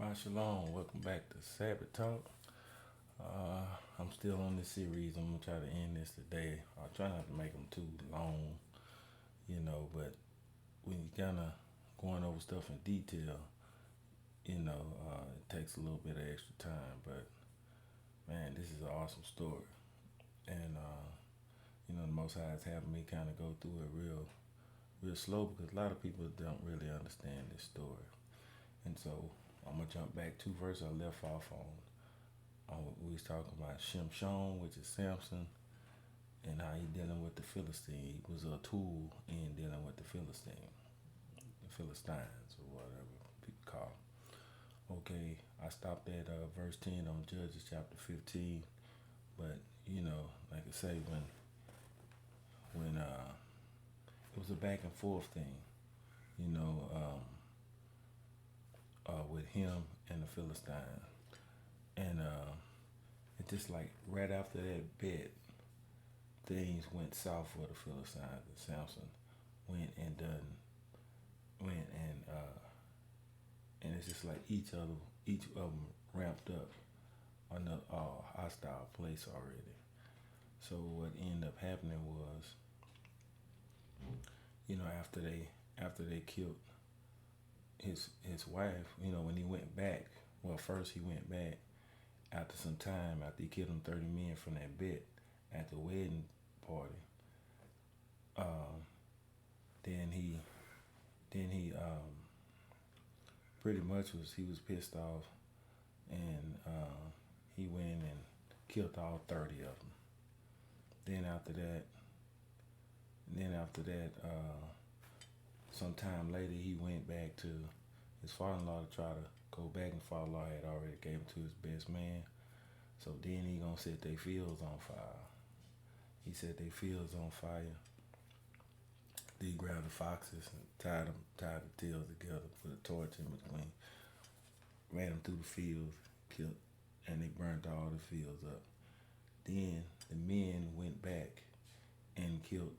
Shabbat Shalom. Welcome back to Sabbath Talk. I'm still on this series. I'm gonna try to end this today. I try not to make them too long, but when you kind of going over stuff in detail, it takes a little bit of extra time. But man, this is an awesome story, and the Most High is having me kind of go through it real slow because a lot of people don't really understand this story, and so I'm gonna jump back two verses I left off on. We was talking about Shimshon, which is Samson, and how he dealing with the Philistine. He was a tool in dealing with the Philistines, or whatever people call 'em. Okay, I stopped at verse 10 on Judges chapter 15, but like I say, when it was a back and forth thing, you know, with him and the Philistine, and it just like right after that bet, things went south for the Philistines, and Samson went and done went and it's just like each of them ramped up on a hostile place already. So what ended up happening was, after they killed his wife, when he went back, well, first he went back after some time, after he killed them 30 men from that bet at the wedding party. Um, then he pretty much he was pissed off, and he went and killed all 30 of them. Then after that, sometime later he went back to his father-in-law to try to go back, and father-in-law had already gave him to his best man. So then he gonna set their fields on fire. He set their fields on fire. Then he grabbed the foxes and tied the tails together, put a torch in between, ran them through the fields, killed, and they burnt all the fields up. Then the men went back and killed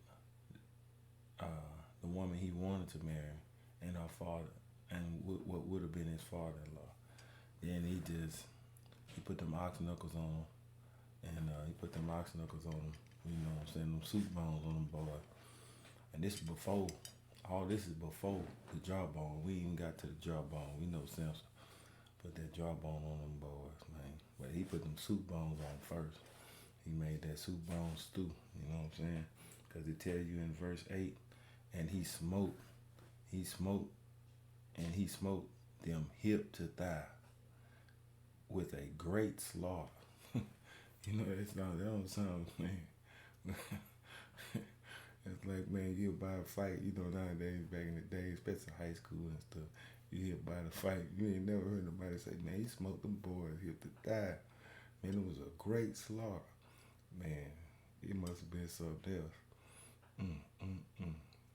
the woman he wanted to marry and her father, and what would have been his father-in-law. Then he put them ox knuckles on him, and he put them ox knuckles on him. Them soup bones on them boys. And all this is before the jawbone. We even got to the jawbone. We know Samson put that jawbone on them boys, man. But he put them soup bones on first. He made that soup bone stew, you know what I'm saying? Because it tells you in verse 8, and he smote, and he smote them hip to thigh with a great slaughter. That don't sound, man. It's like, man, you buy a fight, nowadays, back in the day, especially high school and stuff, you hear about a fight, you ain't never heard nobody say, man, he smoked them boys hip to thigh. Man, it was a great slaughter. Man, it must have been something else.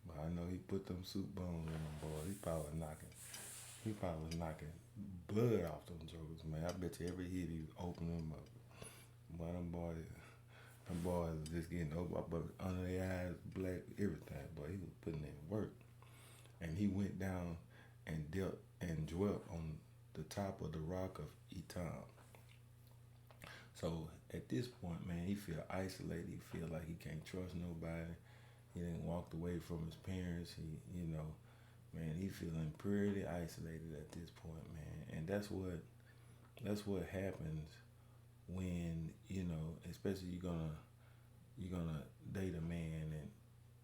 But I know he put them soup bones on them boys. He probably was knocking blood off them jokers, man. I bet you every hit he was opening them up. Boy, them boys was just getting over, but under their eyes, black, everything. But he was putting in work. And he went down and dealt and dwelt on the top of the rock of Etam. So at this point, man, he feel isolated. He feel like he can't trust nobody. He didn't walked away from his parents. Man, he feeling pretty isolated at this point, man. And that's what happens when, especially you're gonna date a man, and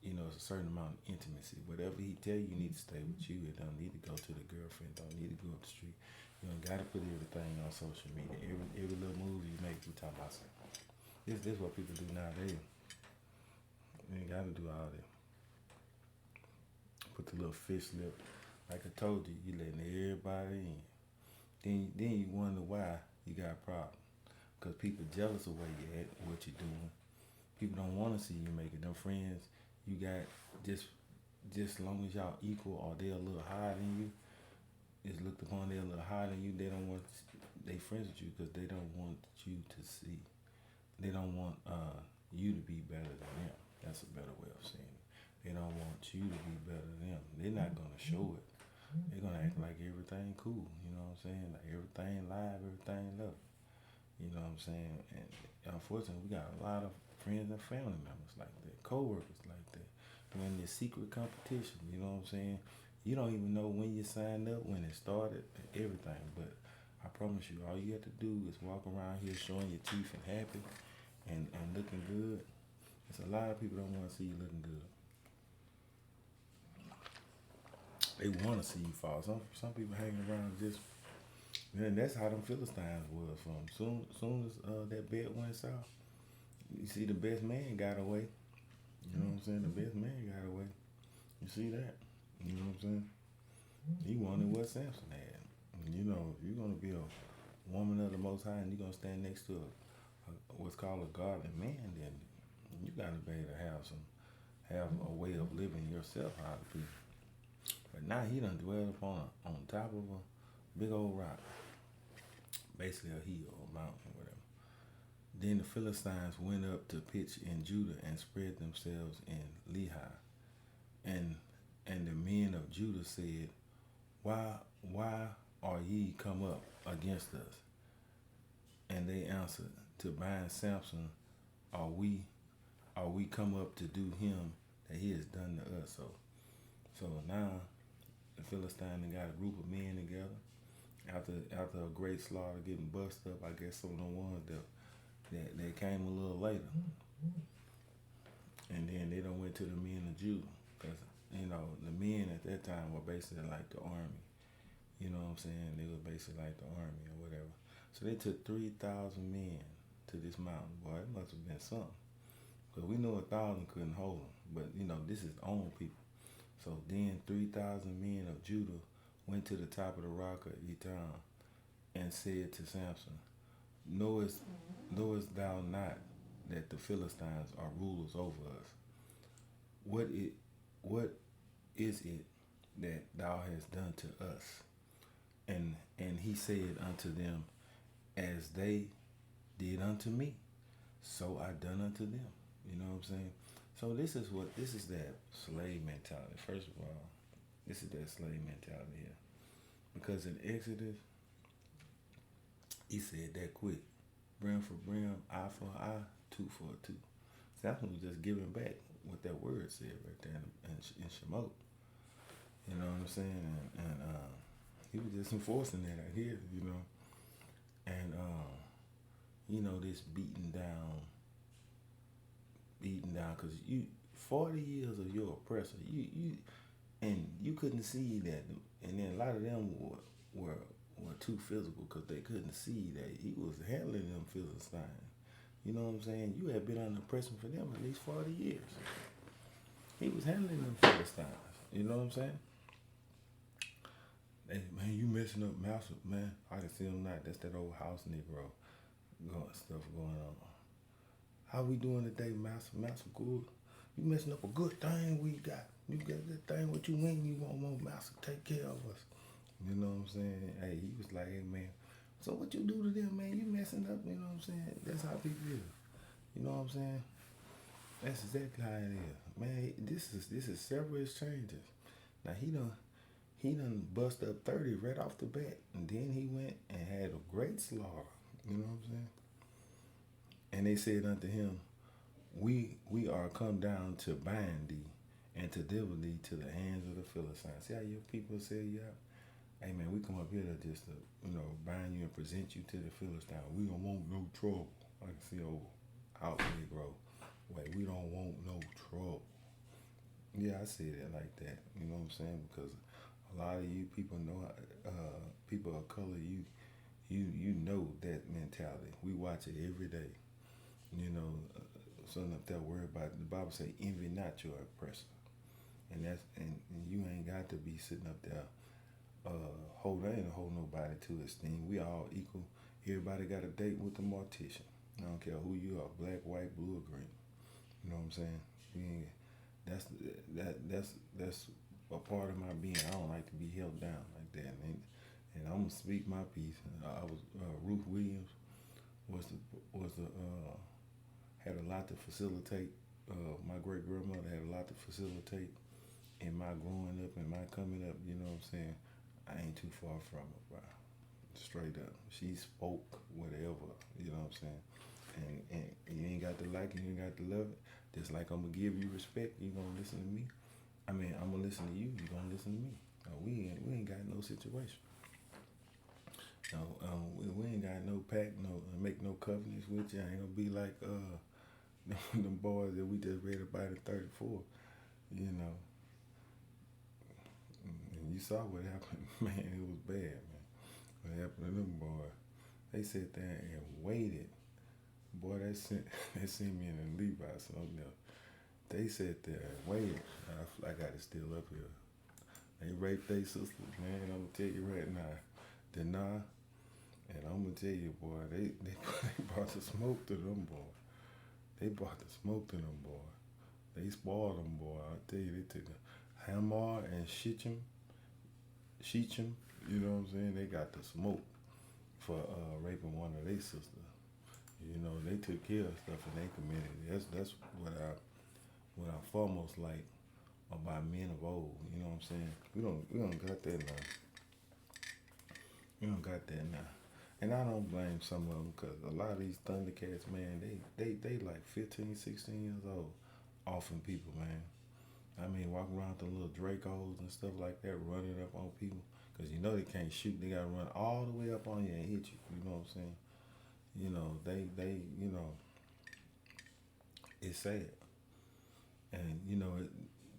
it's a certain amount of intimacy. Whatever he tell you, you need to stay with you. It don't need to go to the girlfriend. Don't need to go up the street. You don't gotta put everything on social media. Every little move you make, we talking about something. This is what people do nowadays. You ain't gotta do all that. Put the little fish lip. Like I told you, you letting everybody in. Then you wonder why you got a problem. Because people jealous of where you at, what you're doing. People don't want to see you make it. Them friends you got, just as long as y'all equal, or they're a little higher than you, is looked upon they're a little higher than you. They don't want they friends with you because they don't want you to see. They don't want you to be better than them. That's a better way of saying it. They don't want you to be better than them. They're not gonna show it, They're gonna act like everything cool. You know what I'm saying? Like everything live, everything love. You know what I'm saying? And unfortunately, we got a lot of friends and family members like that, co-workers like that, doing this secret competition. You know what I'm saying? You don't even know when you signed up, when it started, everything. But I promise you, all you have to do is walk around here showing your teeth and happy and looking good. There's a lot of people don't want to see you looking good. They want to see you fall. Some people hanging around just. And that's how them Philistines was from. Soon as that bet went south, you see the best man got away. You know what I'm saying? The best man got away. You see that? You know what I'm saying? He wanted what Samson had. You know, if you're gonna be a woman of the Most High and you're gonna stand next to what's called a godly man, then you gotta be able to have a way of living yourself how to be. But now he done dwell upon on top of a big old rock, basically a hill or mountain, whatever. Then the Philistines went up to pitch in Judah and spread themselves in Lehi. And and the men of Judah said, Why are ye come up against us? And they answered, To bind Samson are we come up to do him that he has done to us. So now the Philistine got a group of men together after a great slaughter getting busted up. I guess some of the ones that came a little later, and then they done went to the men of Judah, because the men at that time were basically like the army. You know what I'm saying? They were basically like the army or whatever. So they took 3,000 men to this mountain. Boy, it must have been something. Because we know 1,000 couldn't hold them. But, this is own people. So then 3,000 men of Judah went to the top of the rock of Etam and said to Samson, knowest thou not that the Philistines are rulers over us? What is it that thou hast done to us? And he said unto them, As they did unto me, so I done unto them. You know what I'm saying? So this is that slave mentality. First of all, this is that slave mentality here. Because in Exodus, he said that quick. Brim for brim, eye for eye, tooth for a tooth. Samson was just giving back what that word said right there in Shemot. You know what I'm saying? And he was just enforcing that out here, And, this beating down, because 40 years of your oppressor, and you couldn't see that, and then a lot of them were too physical because they couldn't see that he was handling them Philistines. You know what I'm saying? You had been under oppression for them at least 40 years. He was handling them Philistines. You know what I'm saying? Hey, man, you messing up Master, man. I can see him not. That's that old house Negro stuff going on. How we doing today, Master? Master good? You messing up a good thing we got. You got that thing what you win, you want Master take care of us. You know what I'm saying? Hey, he was like, hey, man, so what you do to them, man? You messing up, you know what I'm saying? That's how people is. You know what I'm saying? That's exactly how it is. Man, this is several exchanges. Now, he done bust up 30 right off the bat. And then he went and had a great slaughter. You know what I'm saying? And they said unto him, we are come down to bind thee and to deliver thee to the hands of the Philistines. See how your people say you out? Hey, man, we come up here to just bind you and present you to the Philistines. We don't want no trouble. I can see old out Negro. Wait, we don't want no trouble. Yeah, I say that like that. You know what I'm saying? Because a lot of you people know, people of color, you know that mentality. We watch it every day. Something up there worried about it. The Bible say, envy not your oppressor. And you ain't got to be sitting up there hold nobody to esteem. We all equal. Everybody got a date with the mortician. I don't care who you are, black, white, blue, or green. You know what I'm saying? That's a part of my being. I don't like to be held down like that. And I'm gonna speak my piece. I was Ruth Williams was the had a lot to facilitate. My great grandmother had a lot to facilitate in my growing up and my coming up, you know what I'm saying? I ain't too far from her, bro. Straight up. She spoke whatever, you know what I'm saying? And you ain't got to like it, you ain't got to love it. Just like I'm gonna give you respect, you gonna listen to me. I mean, I'm gonna listen to you, you gonna listen to me. We ain't got no situation. No, we ain't got no pact, no make no covenants with you. I ain't gonna be like them boys that we just read about in 34. You know, and you saw what happened, man. It was bad, man. What happened to them boys? They sat there and waited. Boy, they sent they sent me in and Levi something else. They sat there and waited. I got it still up here. They raped their sisters, man. I'm gonna tell you right now. Deny. And I'm gonna tell you, boy, they brought the smoke to them, boy. They brought the smoke to them, boy. They spoiled them, boy. I tell you, they took a Hamar and Shechem, you know what I'm saying? They got the smoke for raping one of their sisters. You know, they took care of stuff in their community. That's what I foremost like about men of old. You know what I'm saying? We don't got that now. We don't got that now. And I don't blame some of them because a lot of these Thundercats, man, they like 15, 16 years old, offing people, man. I mean, walking around with the little Dracos and stuff like that, running up on people. Because you know they can't shoot. They got to run all the way up on you and hit you. You know what I'm saying? You know, you know, it's sad. And, you know,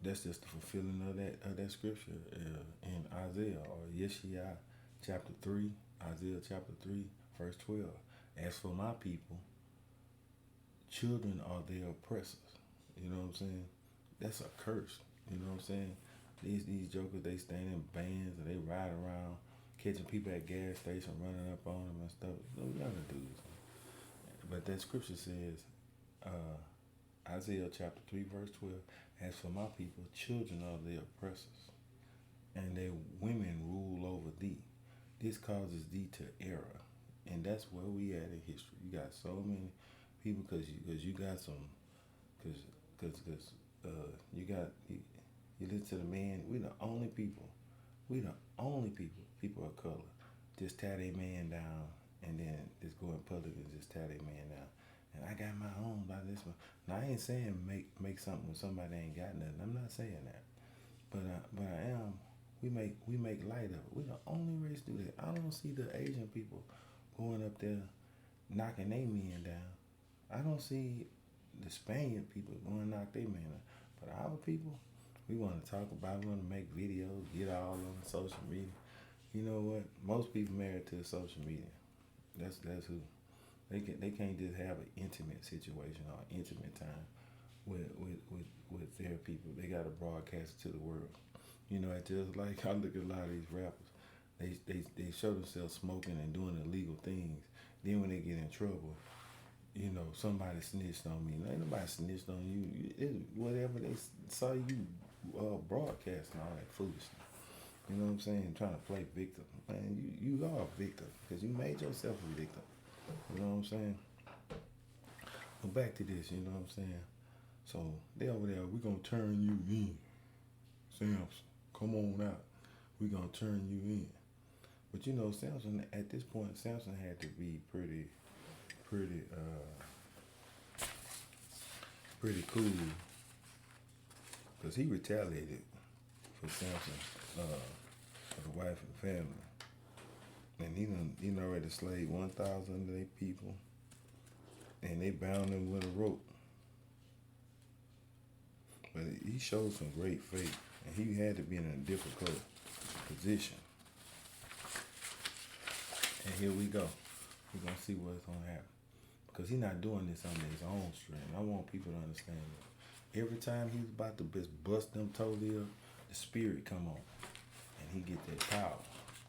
that's just the fulfilling of that scripture in Isaiah or Yeshaya chapter 3. Isaiah chapter 3, verse 12. As for my people, children are their oppressors. You know what I'm saying? That's a curse. You know what I'm saying? These jokers, they stand in bands and they ride around catching people at gas stations, running up on them and stuff. Those younger dudes. But that scripture says, Isaiah chapter 3, verse 12, as for my people, children are their oppressors, and their women rule over thee. This causes thee to error, and that's where we at in history. You got so many people because you got some because you listen to the man. We the only people of color just tear their man down and then just go in public and just tear their man down. And I got my own by this one. Now I ain't saying make something when somebody ain't got nothing. I'm not saying that, but I am. We make light of it. We the only race do that. I don't see the Asian people going up there knocking their men down. I don't see the Spaniard people going to knock their men down. But our people, we want to talk about it, we want to make videos, get all on social media. You know what? Most people married to social media. That's who. They can't just have an intimate situation or intimate time with their people. They got to broadcast it to the world. You know, it's just like I look at a lot of these rappers. They show themselves smoking and doing illegal things. Then when they get in trouble, you know, somebody snitched on me. Ain't nobody snitched on you. Whatever they saw you broadcasting all that foolishness. You know what I'm saying? Trying to play victim. Man, you are a victim because you made yourself a victim. You know what I'm saying? But back to this, you know what I'm saying? So they over there, we're going to turn you in. Samson, come on out. We're going to turn you in. But you know, Samson, at this point, Samson had to be pretty cool because he retaliated for Samson, for the wife and the family. And he already slaved 1,000 of their people, and they bound him with a rope. But he showed some great faith, and he had to be in a difficult position. And here we go. We're going to see what's going to happen. Because he's not doing this under his own strength. I want people to understand that. Every time he's about to bust them totally up, the spirit come on. And he get that power.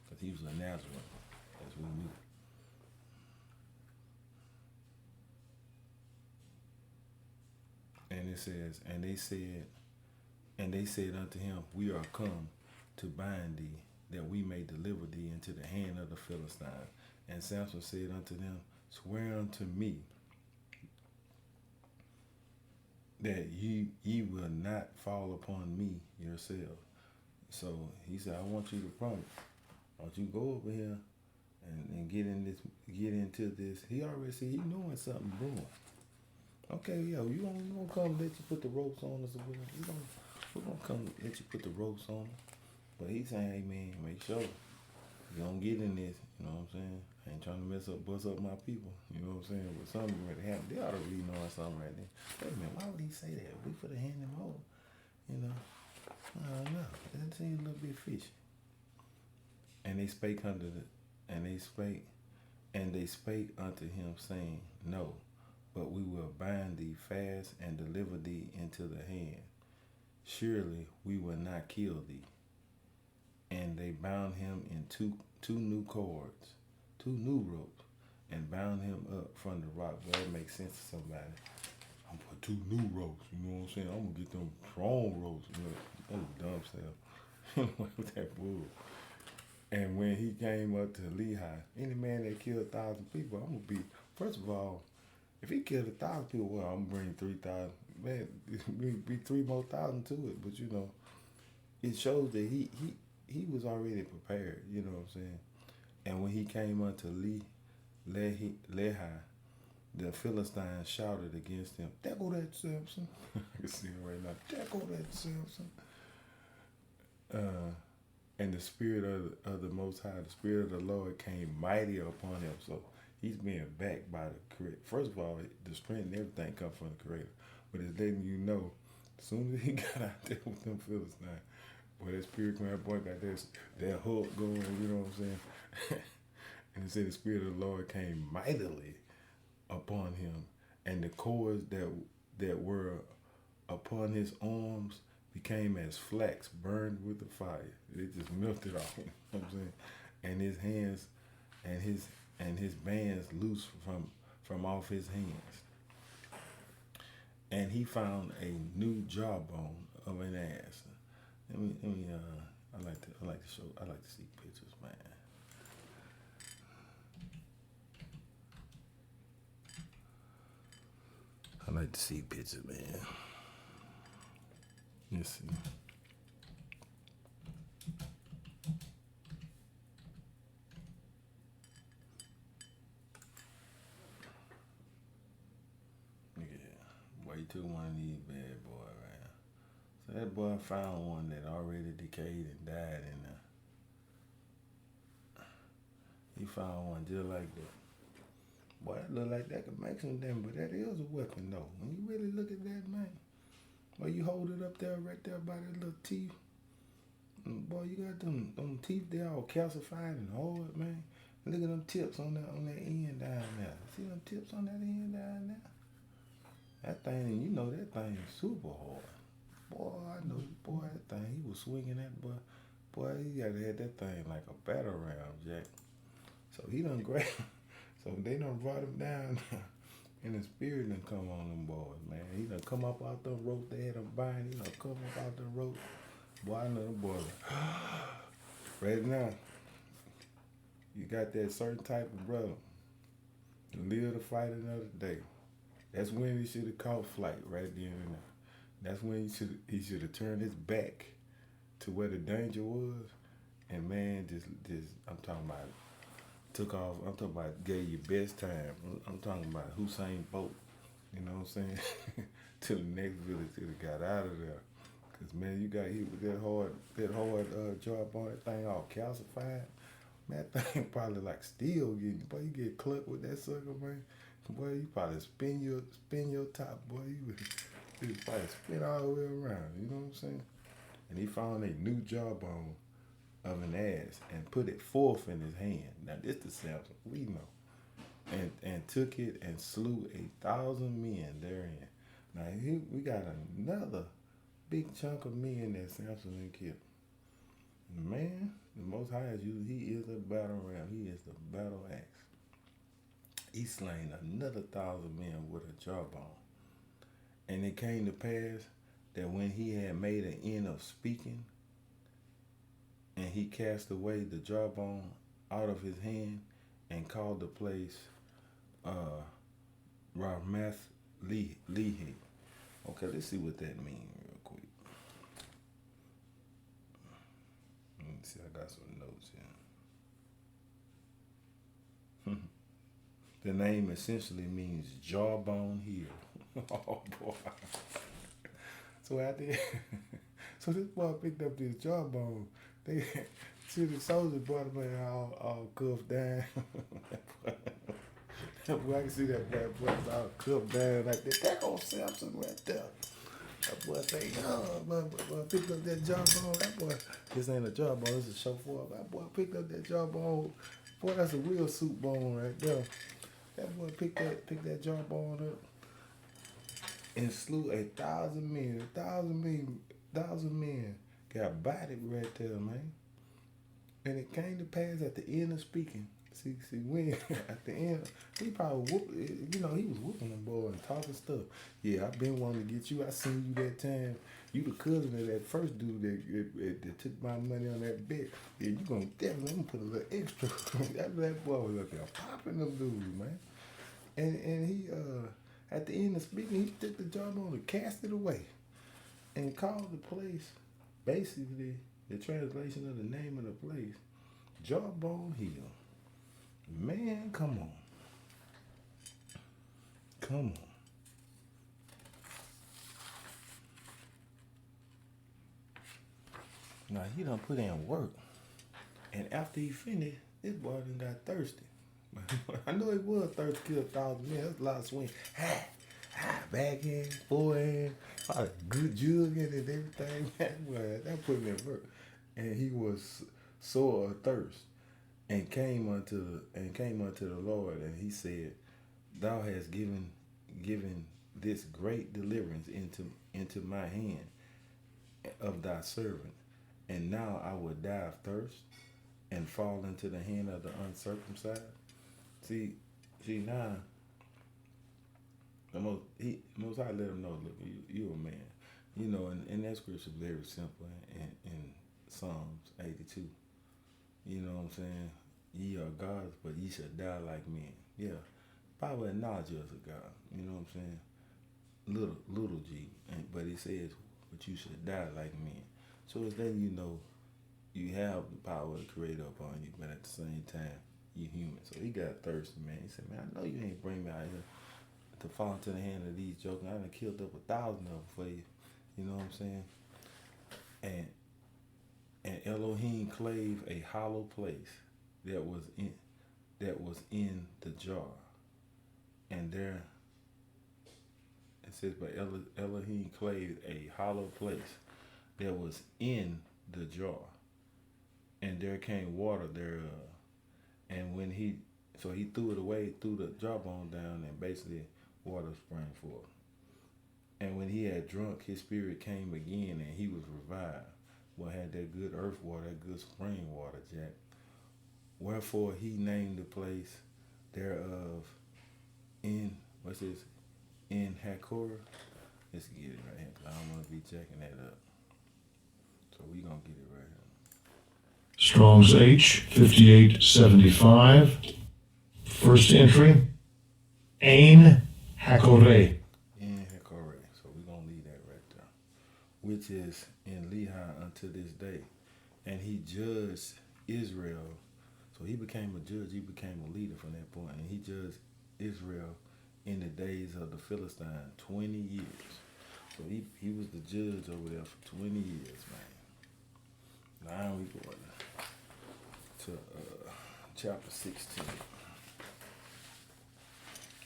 Because he was a Nazarene, as we knew. And it says, and they said unto him, we are come to bind thee, that we may deliver thee into the hand of the Philistines. And Samson said unto them, swear unto me that ye will not fall upon me yourself. So he said, I want you to promise. I want you to go over here and get into this. He already see he knowing something brewing. Okay, yo, you gonna come let you put the ropes on us or whatever. We gonna come let you put the ropes on us. But he's saying, hey man, make sure you don't get in this, you know what I'm saying? I ain't trying to bust up my people, you know what I'm saying? But something already happened. They ought to really know something right there. Wait a minute, why would he say that? We for the hand him over, you know? I don't know. That seems a little bit fishy. And they spake unto the, and they spake unto him, saying, no, but we will bind thee fast and deliver thee into the hand. Surely we will not kill thee. And they bound him in two new cords, two new ropes, and bound him up from the rock. Well, that makes sense to somebody. I'm gonna put two new ropes, you know what I'm saying? I'm gonna get them strong ropes, you know. Those dumb self. With that bull. And when he came up to Lehi, any man that killed 1,000 people, I'm gonna be, first of all, if he killed 1,000 people, well, I'm gonna bring 3,000. Man, be 3,000 to it. But you know, it shows that he was already prepared, you know what I'm saying? And when he came unto Lehi, the Philistines shouted against him, there go that Samson. I can see him right now. There go that Samson. And the spirit of the Most High, the spirit of the Lord came mighty upon him. So he's being backed by the Creator. First of all, the strength and everything comes from the Creator. But it's letting you know, as soon as he got out there with them Philistines, boy, that spirit man boy got that hook going, you know what I'm saying? And it said the spirit of the Lord came mightily upon him, and the cords that were upon his arms became as flax burned with the fire. It just melted off. You know what I'm saying? And his hands and his bands loose from off his hands. And he found a new jawbone of an ass. I like to see pictures, man. I like to see pictures, man. Let's see. Yeah, boy, he took one of these bad boys, right? So that boy found one that already decayed and died in there. He found one just like that. Boy, that look like that could make some damage, but that is a weapon, though. When you really look at that, man. Boy, you hold it up there, right there by that little teeth. Boy, you got them teeth there all calcified and hard, man. Look at them tips on that end down there. See them tips on that end down there? That thing, you know that thing is super hard. Boy, I know, boy, that thing, he was swinging that, boy. Boy, he got to have that thing like a battle round, Jack. So he done grabbed, so they done brought him down. And the spirit done come on them boys, man. He done come up out them ropes they had him bind. He done come up out them ropes. Boy, I know them boys. Right now, you got that certain type of brother to live to fight another day. That's when he should have caught flight right then and there. That's when he should have turned his back to where the danger was. And man, just I'm talking about took off. I'm talking about gave you best time. I'm talking about Hussein Bolt. You know what I'm saying? To the next village till he got out of there. Cause man, you got hit with that hard job on that thing all calcified. Man, that thing probably like steel getting. Boy, you get clucked with that sucker, man. Boy, you probably spin your top, boy. You probably spin all the way around. You know what I'm saying? And he found a new jawbone of an ass and put it forth in his hand. Now this the Samson we know. And took it and slew 1,000 men therein. Now we got another big chunk of men that Samson done killed. Man, the Most High is you. He is a battle ram. He is the battle axe. He slain another 1,000 men with a jawbone. And it came to pass that when he had made an end of speaking, and he cast away the jawbone out of his hand, and called the place Ramath Lehi. Okay, let's see what that means real quick. Let me see, I got some notes here. The name essentially means jawbone heel. Oh boy. So I did. So this boy picked up this jawbone. They see the soldiers brought him in all cuffed down. That boy, I can see that bad boy was all cuffed down like that. That old Samson right there. That boy say, oh, boy picked up that jawbone. That boy, this ain't a jawbone, this is a chauffeur. That boy picked up that jawbone. Boy, that's a real soup bone right there. That boy picked that jawbone up and slew 1,000 men. 1,000 men got bodied right there, man. And it came to pass at the end of speaking. See, when at the end, he probably he was whooping them boy and talking stuff. Yeah, I been wanting to get you. I seen you that time. You the cousin of that first dude that took my money on that bet. Yeah, you gonna definitely put a little extra. that boy was up there popping them dudes, man. And he at the end of speaking, he took the jawbone and cast it away, and called the place, basically the translation of the name of the place, Jawbone Hill. Man, come on. Come on. Now, he done put in work. And after he finished, this boy done got thirsty. I know he was thirsty to kill 1,000 men. That's a lot of swing. Backhand, forehand, a good jug in it, everything. That put him in work. And he was sore of thirst. And came unto the Lord, and he said, Thou hast given this great deliverance into my hand of thy servant, and now I will die of thirst and fall into the hand of the uncircumcised. See now, the most High let him know, look, you a man. You know, and that scripture is very simple in Psalms 82. You know what I'm saying? Ye are gods, but ye shall die like men. Yeah. Bible acknowledges you as a God. You know what I'm saying? Little G. But he says, but you should die like men. So it's letting you know you have the power of the Creator upon you, but at the same time, you human. So he got thirsty, man. He said, man, I know you ain't bring me out here to fall into the hand of these jokers. I done killed up 1,000 of them for you. You know what I'm saying? And Elohim clave a hollow place that was in the jar, and there it says, but Elohim clave a hollow place that was in the jar, and there came water thereof, and when he threw it away, threw the jawbone down, and basically water sprang forth. And when he had drunk, his spirit came again, and he was revived. Well, had that good earth water, that good spring water, Jack. Wherefore he named the place thereof in Hakor. Let's get it right here, because I don't want to be checking that up. So we gonna get it right here. Strong's H 5875. First entry. Ein Hakore. In Hakor. So we gonna leave that right there. Which is in Lehi unto this day. And he judged Israel. So he became a judge, he became a leader from that point. And he judged Israel in the days of the Philistine, 20 years. So he was the judge over there for 20 years, man. Now we going to chapter 16.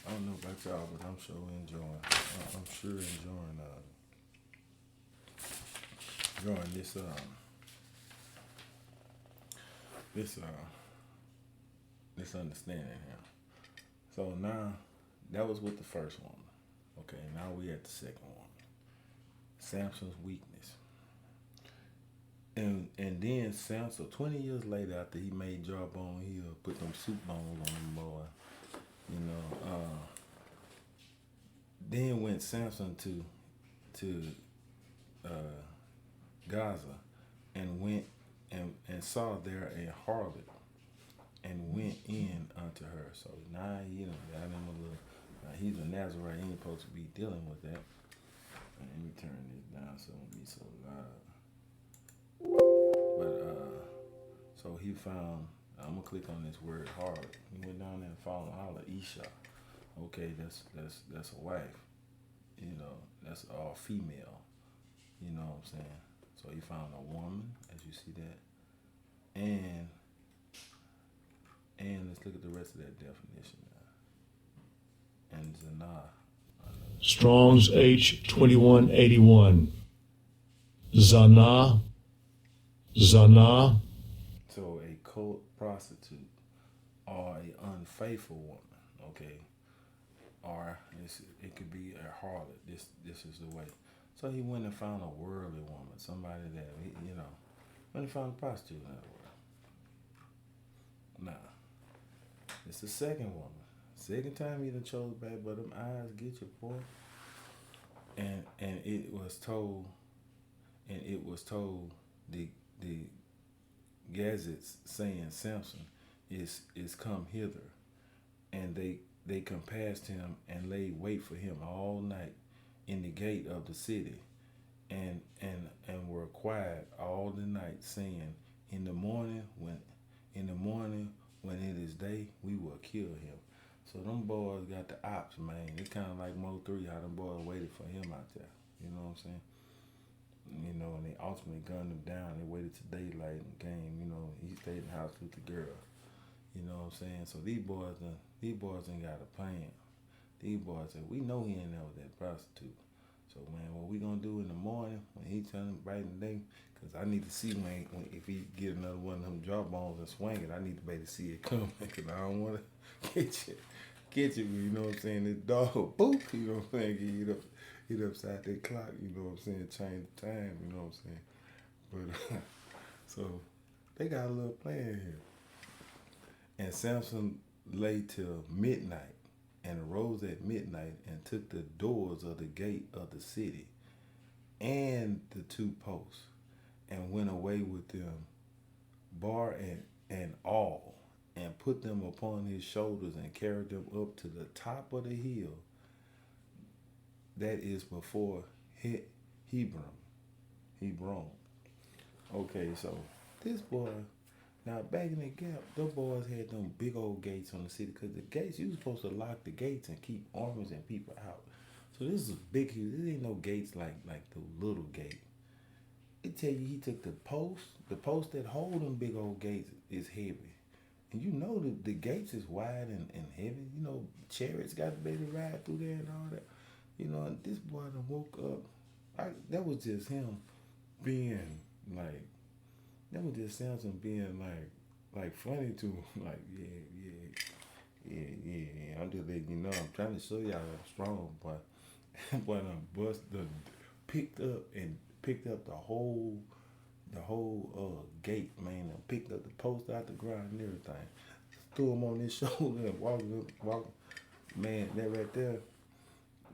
I don't know about y'all, but I'm sure enjoying this understanding here. So now that was with the first one. Okay, now we at the second one. Samson's weakness. And then Samson, 20 years later, after he made Jawbone Hill, put them soup bones on him, boy. You know, then went Samson to Gaza, and went and saw there a harlot, and went in unto her. So now got him a little. He's a Nazarite. He ain't supposed to be dealing with that. Let me turn this down so it won't be so loud. But so he found. I'm gonna click on this word hard. He went down there and found Hala Isha. Okay, that's a wife. You know, that's all female. You know what I'm saying? So he found a woman, as you see that, and let's look at the rest of that definition now. And Zana. Strong's H2181. Zana, Zana, So a cult prostitute or a unfaithful woman, okay, or it could be a harlot. This is the way. So he went and found a worldly woman, somebody that went and found a prostitute in other world. Now, it's the second woman. Second time he done chose back, but them eyes get you, boy. And it was told, the gazettes saying Samson is come hither, and they compassed him and laid wait for him all night in the gate of the city, and were quiet all the night, saying, in the morning when it is day, we will kill him. So them boys got the ops, man. It's kind of like Mo 3, how them boys waited for him out there. You know what I'm saying? You know, and they ultimately gunned him down. They waited till daylight and came. You know, he stayed in the house with the girl. You know what I'm saying? So these boys ain't got a plan. These boys said, we know he ain't there with that prostitute. So, man, what we gonna do in the morning when he turn bright in the day? Because I need to see when if he get another one of them jawbones and swing it, I need to be able to see it coming. Because I don't want to get you, you know what I'm saying? This dog, boop, you know what I'm saying? Get upside that clock, you know what I'm saying? Change the time, you know what I'm saying? But, so, they got a little plan here. And Samson lay till midnight and arose at midnight and took the doors of the gate of the city and the two posts and went away with them, bar and all, and put them upon his shoulders and carried them up to the top of the hill that is before Hebron. Okay, so this boy, now back in the gap, those boys had them big old gates on the city, because the gates, you was supposed to lock the gates and keep armies and people out. So this is big, this ain't no gates like the little gate. It tell you he took the post that hold them big old gates is heavy. And you know the gates is wide and heavy. You know, chariots got to be able to ride through there and all that. You know, and this boy done woke up. That was just him being like, that was just Samson being like funny to him. Like, yeah. I'm just letting you know, I'm trying to show y'all I'm strong, but but picked up the whole gate, man. I picked up the post out the ground and everything. Threw him on his shoulder and walking. Man, that right there,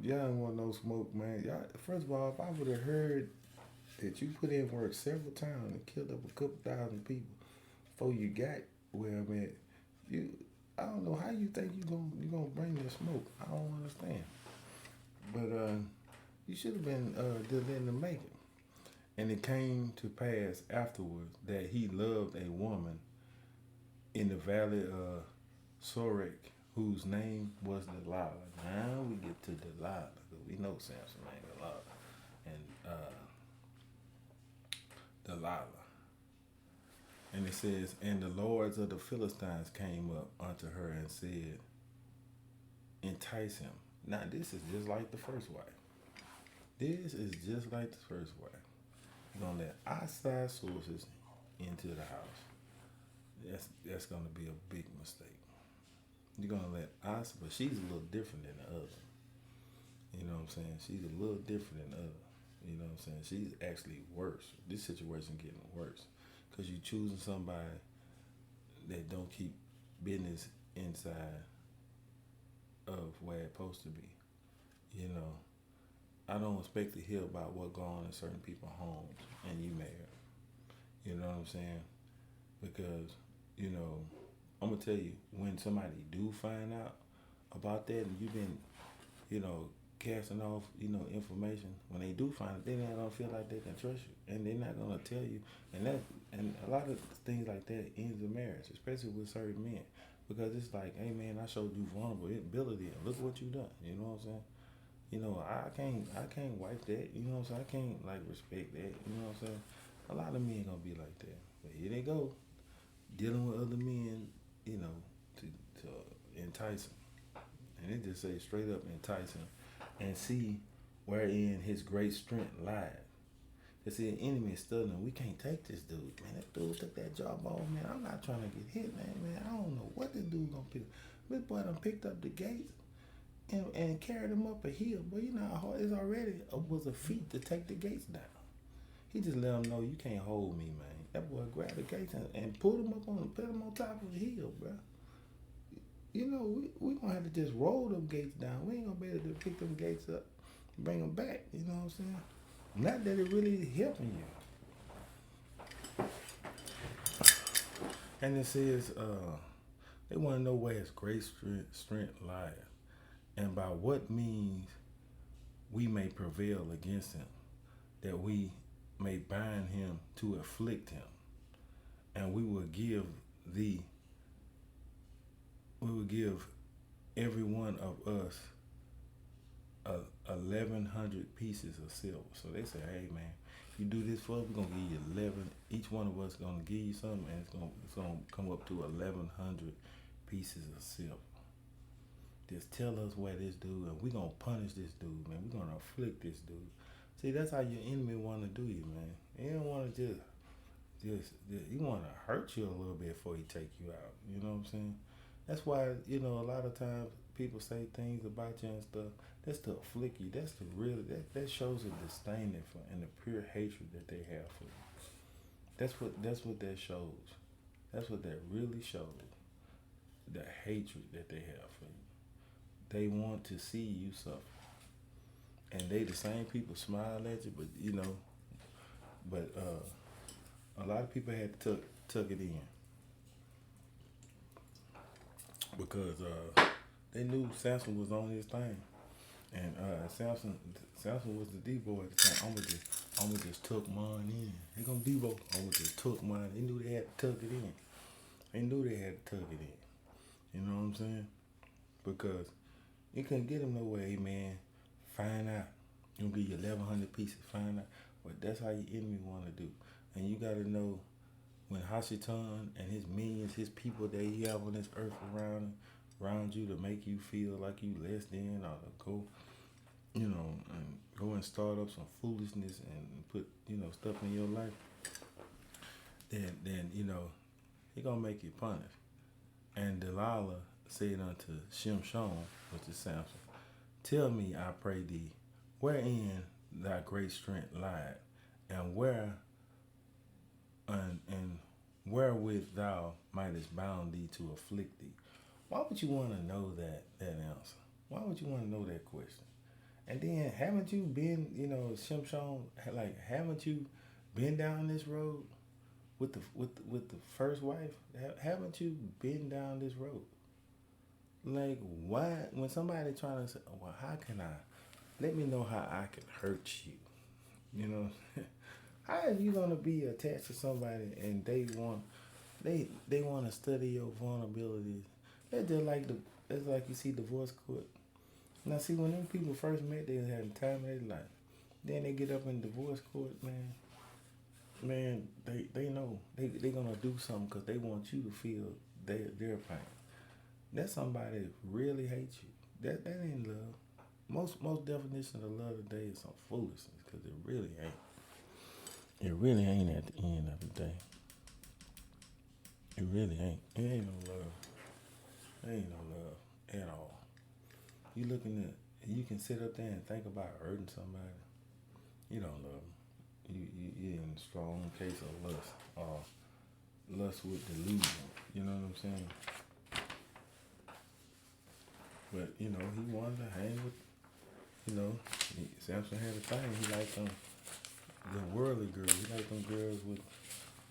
y'all ain't want no smoke, man. Y'all, first of all, if I would have heard that you put in work several times and killed up a couple thousand people before you got where I'm at, I don't know how you think you gonna bring the smoke. I don't understand. But you should have been just letting them make it. And it came to pass afterwards that he loved a woman in the valley of Sorek, whose name was Delilah. Now we get to Delilah, because we know Samson named Delilah. And Delilah. And it says, and the lords of the Philistines came up unto her and said, entice him. Now this is just like the first wife. This is just like the first wife. You're gonna let outside sources into the house. That's gonna be a big mistake. You're gonna let us, but she's a little different than the other. You know what I'm saying? She's a little different than the other. You know what I'm saying? She's actually worse. This situation getting worse because you choosing somebody that don't keep business inside of where it's supposed to be. You know, I don't expect to hear about what going on in certain people's homes and you married. You know what I'm saying? Because, you know, I'm going to tell you, when somebody do find out about that and you've been, you know, casting off, information. When they do find it, they're not gonna feel like they can trust you, and they're not gonna tell you. And a lot of things like that ends the marriage, especially with certain men, because it's like, hey man, I showed you vulnerability, and look what you done. You know what I'm saying? I can't wipe that. You know what I'm saying? I can't like respect that. You know what I'm saying? A lot of men gonna be like that, but here they go dealing with other men, to entice him. And it just say straight up entice him and see wherein his great strength lies. They see an enemy is studying. We can't take this dude, man. That dude took that job off, man. I'm not trying to get hit, man. I don't know what this dude gonna pick. This boy done picked up the gates and carried him up a hill. But you know how hard it's already was a feat to take the gates down. He just let him know you can't hold me, man. That boy grabbed the gates and put him put him on top of the hill, bro. We gonna have to just roll them gates down. We ain't gonna be able to pick them gates up and bring them back. You know what I'm saying? Not that it really helping you. And it says, they want to know where his great strength lies, and by what means we may prevail against him, that we may bind him to afflict him, and we will give every one of us 1,100 pieces of silver. So they say, hey man, if you do this for us, we're gonna give you 11. Each one of us gonna give you something, and it's gonna come up to 1,100 pieces of silver. Just tell us where this dude, and we're gonna punish this dude, man. We're gonna afflict this dude. See, that's how your enemy wanna do you, man. He don't wanna just he wanna hurt you a little bit before he take you out. You know what I'm saying? That's why, a lot of times people say things about you and stuff. That's to afflict you. That's to really, that shows a disdain and the pure hatred that they have for you. That's what that shows. That's what that really shows. The hatred that they have for you. They want to see you suffer. And they the same people smile at you, but a lot of people had to tuck it in. Because they knew Samson was on his thing, and Samson was the D-boy at the time. I'ma just tuck mine in. They gonna D-boy. I'ma just tuck mine. They knew they had to tuck it in. They knew they had to tuck it in. You know what I'm saying? Because you couldn't get him no way, man. Find out. He'll give you 1,100 pieces. Find out. But that's how your enemy want to do. And you got to know when Hashitan and his minions, his people that he have on this earth around you to make you feel like you less than, or to go, and go and start up some foolishness and put, stuff in your life, then he gonna make you punish. And Delilah said unto Shimshon, which is Samson, tell me, I pray thee, wherein thy great strength lied, and wherewith thou mightest bound thee to afflict thee. Why would you want to know that answer? Why would you want to know that question? And then haven't you been, Shimshon, like haven't you been down this road with the first wife? Haven't you been down this road? Like, why, when somebody trying to say, well, how can I, let me know how I can hurt you, how are you gonna be attached to somebody and they want to study your vulnerabilities? It's like you see divorce court. Now see, when them people first met, they had the time of their life. Then they get up in divorce court, man, they know they gonna do something because they want you to feel their pain. That somebody really hates you. That ain't love. Most definition of love today is some foolishness, because it really ain't. It really ain't at the end of the day. It really ain't. It ain't no love. There ain't no love at all. You can sit up there and think about hurting somebody. You don't love them. You're in a strong case of lust, or lust with delusion. You know what I'm saying? But he wanted to hang with. Samson had a thing. He liked them, the worldly girls. He liked them girls with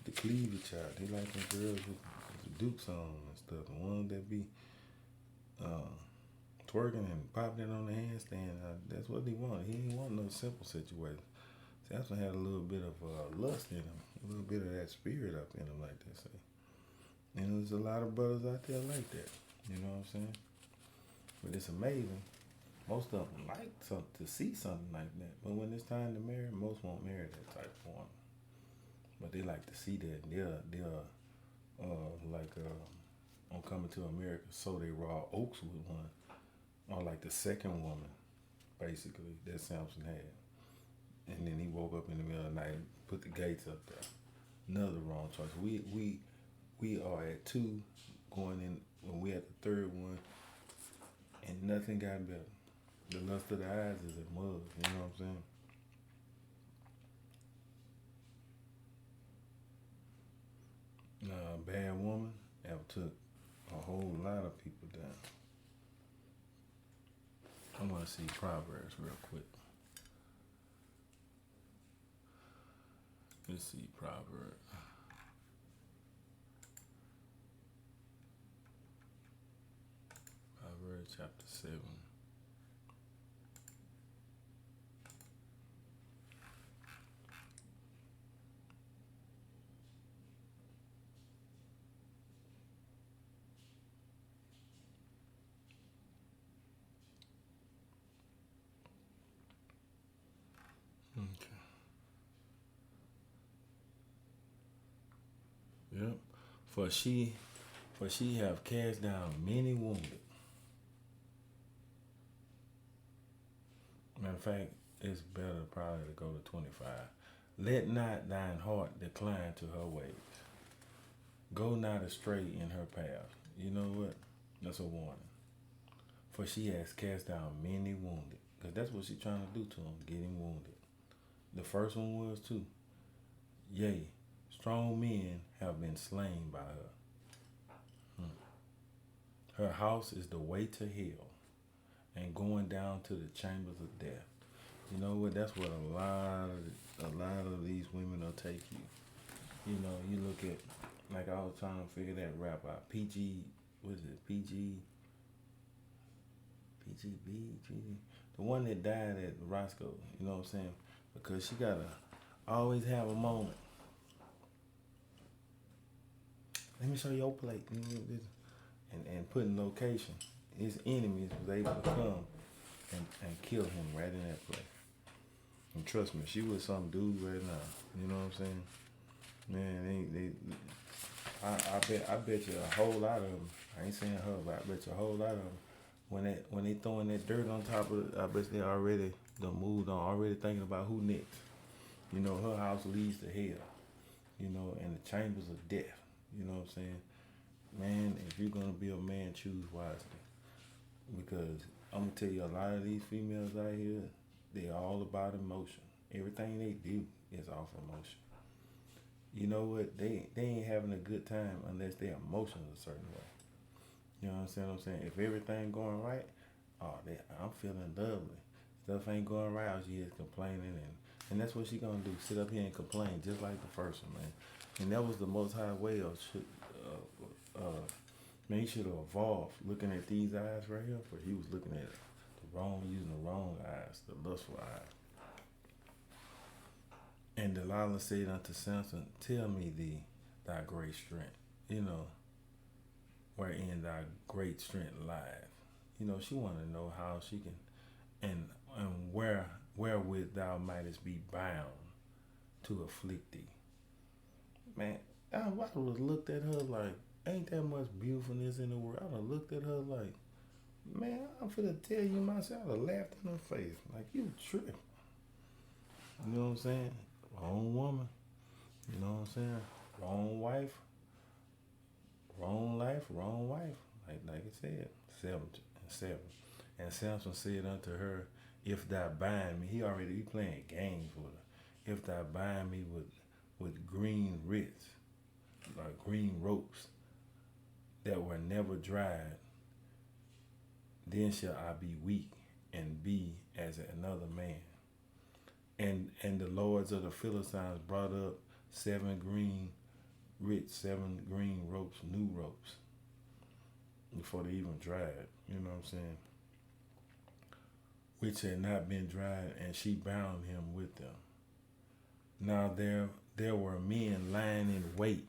the cleavage out. He liked them girls with the dukes on and stuff. The ones that be twerking and popping it on the handstand. That's what he wanted. He didn't want no simple situation. Samson had a little bit of lust in him, a little bit of that spirit up in him, like they say. And there's a lot of brothers out there like that. You know what I'm saying? But it's amazing. Most of them like to see something like that. But when it's time to marry, most won't marry that type of woman. But they like to see that. They'll on Coming to America, so they raw oaks with one. Or like the second woman, basically, that Samson had. And then he woke up in the middle of the night, put the gates up there. Another wrong choice. We are at 2 going in when we at the 3rd one, and nothing got better. The lust of the eyes is a mug, you know what I'm saying? Bad woman that took a whole lot of people down. I want to see Proverbs real quick. Let's see Proverbs. Proverbs chapter 7. Okay. Yep. For she have cast down many wounded. Matter of fact, it's better probably to go to 25. Let not thine heart decline to her ways. Go not astray in her path. You know what? That's a warning. For she has cast down many wounded. Because that's what she's trying to do to him, getting wounded. The first one was too. Yea, strong men have been slain by her. Her house is the way to hell, and going down to the chambers of death. You know what? That's what a lot of these women will take you. You know, you look at, like I was trying to figure that rap out. What is it? PGB? The one that died at Roscoe, you know what I'm saying? Because she gotta always have a moment. Let me show you your plate. And put in location. His enemies was able to come and kill him right in that place. And trust me, she was some dude right now. You know what I'm saying? Man, I bet you a whole lot of them. I ain't saying her, but I bet you a whole lot of them. When they throwing that dirt on top of it, I bet they already done moved on, already thinking about who next. You know, her house leads to hell. You know, and the chambers of death. You know what I'm saying? Man, if you're gonna be a man, choose wisely. Because I'm gonna tell you, a lot of these females out here, they're all about emotion. Everything they do is off emotion. You know what? They ain't having a good time unless their emotions a certain way. You know what I'm saying? If everything going right, I'm feeling lovely. Stuff ain't going right, she is complaining, and that's what she gonna do. Sit up here and complain just like the first one, man. And that was the Most High way of man, he should have evolved looking at these eyes right here, for he was looking at using the wrong eyes, the lustful eyes. And Delilah said unto Samson, tell me thy great strength, you know, wherein thy great strength lieth. You know, she wanted to know how she can, and wherewith thou mightest be bound to afflict thee. Man, I would have looked at her like, ain't that much beautifulness in the world. I would have looked at her like, man, I'm finna tell you myself. I would have laughed in her face like, you tripping. You know what I'm saying? Wrong woman. You know what I'm saying? Wrong wife. Wrong life, wrong wife. Like I said, 7. And Samson said unto her, if thou bind me, he playing games with her. If thou bind me with green writs, like green ropes that were never dried, then shall I be weak and be as another man. And the lords of the Philistines brought up 7 green writs, 7 green ropes, new ropes, before they even dried. You know what I'm saying? which had not been dried, and she bound him with them. Now there were men lying in wait,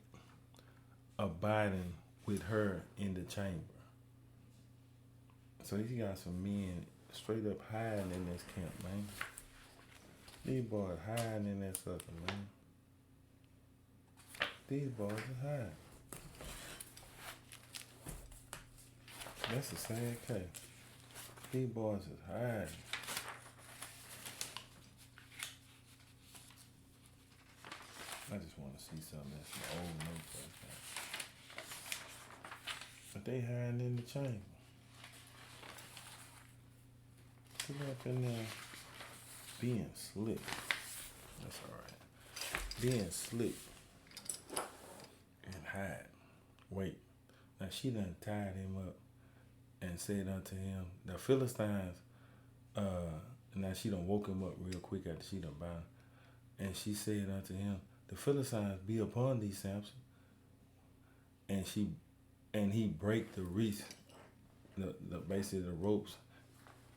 abiding with her in the chamber. So you got some men straight up hiding in this camp, man. These boys hiding in that sucker, man. These boys are hiding. That's a sad case. These boys is hiding. I just want to see something that's an old notebook. But they hiding in the chamber. Come up in there being slick. That's alright. Being slick and hide. Wait. Now she done tied him up and said unto him, the Philistines, now she done woke him up real quick after she done bound. And she said unto him, the Philistines be upon thee, Samson. And he break the wreath, basically the ropes,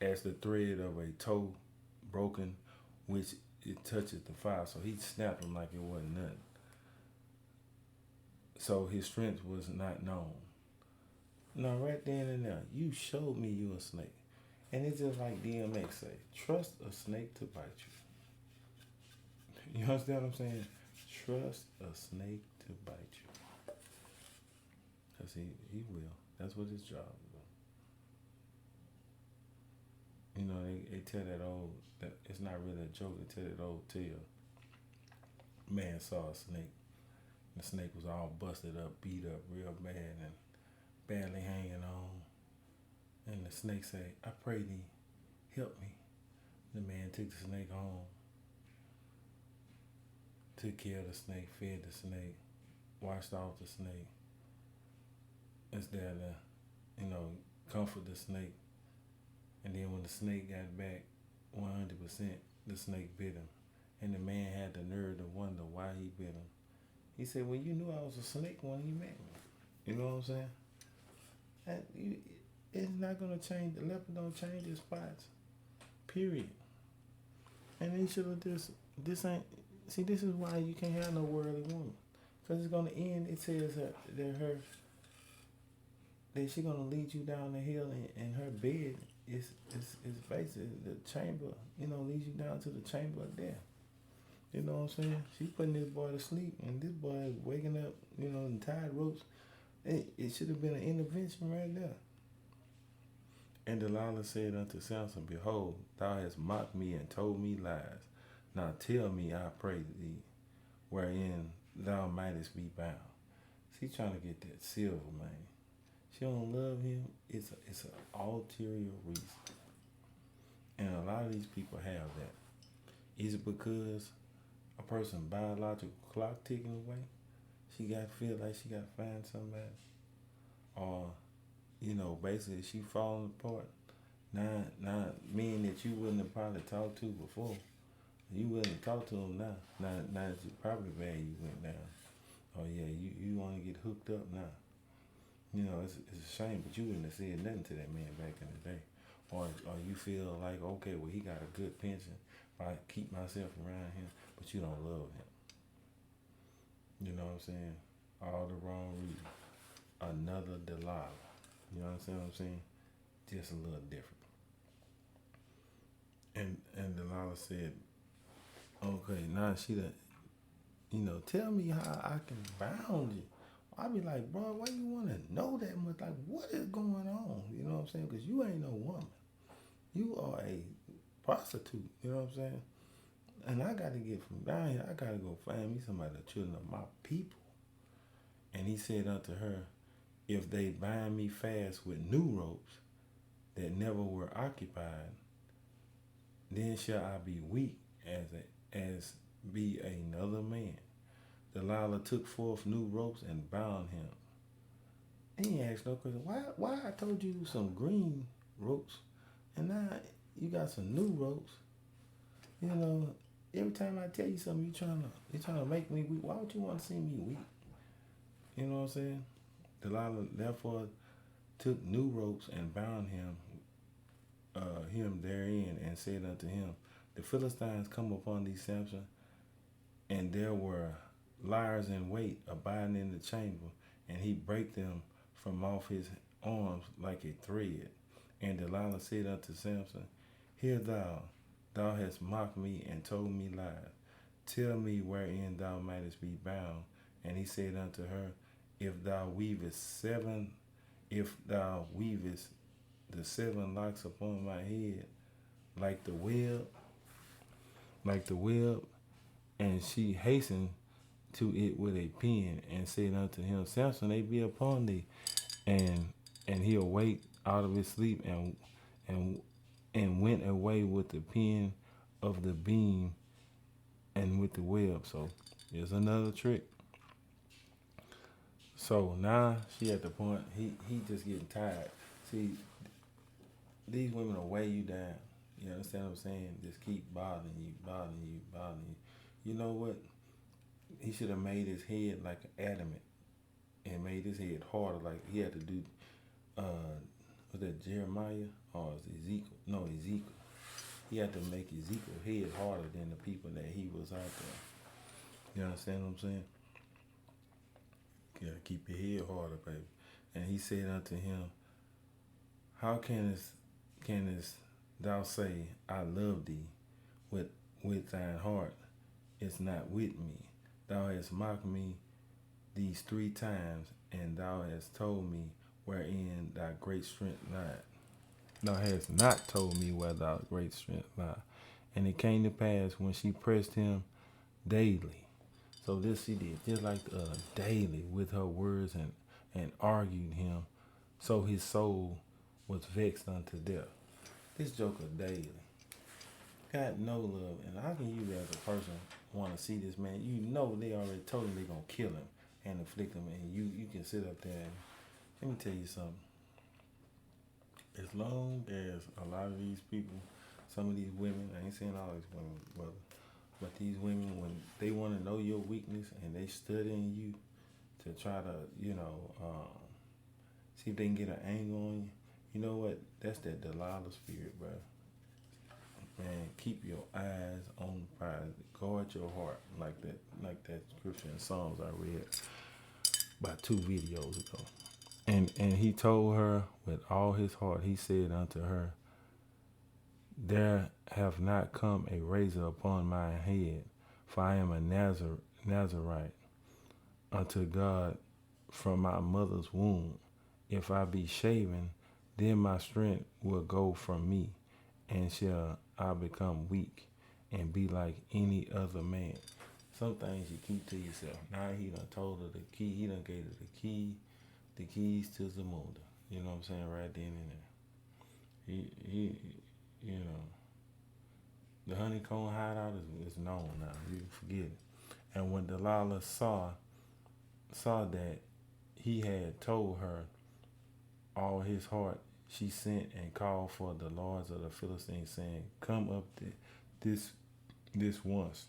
as the thread of a toe broken, which it touches the fire. So he snapped him like it wasn't nothing. So his strength was not known. Now right then and there, you showed me you a snake. And it's just like DMX say, trust a snake to bite you. You understand what I'm saying? Trust a snake to bite you. Because he will. That's what his job is. You know, they tell that it's not really a joke, they tell that old tale. Man saw a snake. The snake was all busted up, beat up real bad, and barely hanging on. And the snake said, I pray thee, help me. The man took the snake home, took care of the snake, fed the snake, washed off the snake. It's there to, comfort the snake. And then when the snake got back 100%, the snake bit him. And the man had the nerve to wonder why he bit him. He said, well, you knew I was a snake when you met me. You know what I'm saying? It's not going to change. The leopard don't change his spots. Period. And they should have this is why you can't have no worldly woman. Because it's going to end, it says that she's going to lead you down the hill, and her bed is basically the chamber, leads you down to the chamber of death. You know what I'm saying? She's putting this boy to sleep, and this boy is waking up, and tied ropes. It should have been an intervention right there. And Delilah said unto Samson, behold, thou hast mocked me and told me lies. Now tell me, I pray thee, wherein thou mightest be bound. She's trying to get that silver, man. She don't love him. It's an ulterior reason. And a lot of these people have that. Is it because a person's biological clock ticking away? She feel like she got to find somebody? Or, basically she falling apart. Now, meaning that you wouldn't have probably talked to before. You wouldn't talk to him now. Now that your property value went down. Oh yeah, you want to get hooked up now. It's a shame, but you wouldn't have said nothing to that man back in the day. Or you feel like, okay, well, he got a good pension. I keep myself around him, but you don't love him. You know what I'm saying? All the wrong reasons. Another Delilah. You understand what I'm saying? Just a little different. And Delilah said, okay, now she done, tell me how I can bound you. I'd be like, bro, why you want to know that much? Like, what is going on? You know what I'm saying? Because you ain't no woman. You are a prostitute. You know what I'm saying? And I got to get from down here. I got to go find me somebody, the children of my people. And he said unto her, if they bind me fast with new ropes that never were occupied, then shall I be weak as be another man. Delilah took forth new ropes and bound him. And he asked no question. Why I told you some green ropes, and now you got some new ropes? Every time I tell you something, you're trying to make me weak. Why would you want to see me weak? You know what I'm saying? Delilah therefore took new ropes and bound him him therein, and said unto him, the Philistines come upon thee, Samson, and there were liars in wait abiding in the chamber, and he brake them from off his arms like a thread. And Delilah said unto Samson, hear thou hast mocked me and told me lies. Tell me wherein thou mightest be bound. And he said unto her, if thou weavest the 7 locks upon my head like the web. And she hastened to it with a pin, and said unto him, Samson, they be upon thee. And he awaked out of his sleep, and went away with the pin of the beam and with the web. So here's another trick. So now she at the point he just getting tired. See, these women will weigh you down. You understand what I'm saying? Just keep bothering you. You know what? He should have made his head like adamant, and made his head harder. Like he had to do, was that Jeremiah or Ezekiel? No, Ezekiel. He had to make Ezekiel's head harder than the people that he was out there. You understand what I'm saying? You gotta keep your head harder, baby. And he said unto him, how canst thou say, I love thee, with thine heart is not with me? Thou hast mocked me these 3 times, and thou hast told me wherein thy great strength lied. Thou hast not told me where thy great strength lied. And it came to pass when she pressed him daily. So this she did, just like daily, with her words, and argued him, so his soul was vexed unto death. This joker daily got no love, and how can you as a person want to see this man? You know they already told him they're gonna kill him and afflict him, and you can sit up there. And, let me tell you something. As long as a lot of these people, some of these women, I ain't saying all these women, brother, but these women, when they want to know your weakness and they studying you to try to, see if they can get an angle on you, you know what? That's that Delilah spirit, bro. Man, keep your eyes on the prize. Guard your heart, like that scripture in Psalms I read about 2 videos ago. And he told her with all his heart, he said unto her, there have not come a razor upon my head, for I am a Nazarite unto God from my mother's womb. If I be shaven, then my strength will go from me, and shall I become weak, and be like any other man. Some things you keep to yourself. Now he done told her the key. He done gave her the keys to the moon. You know what I'm saying? Right then and there. He you know, the honeycomb hideout is known now. You forget it. And when Delilah saw that he had told her all his heart, she sent and called for the lords of the Philistines, saying, come up this once,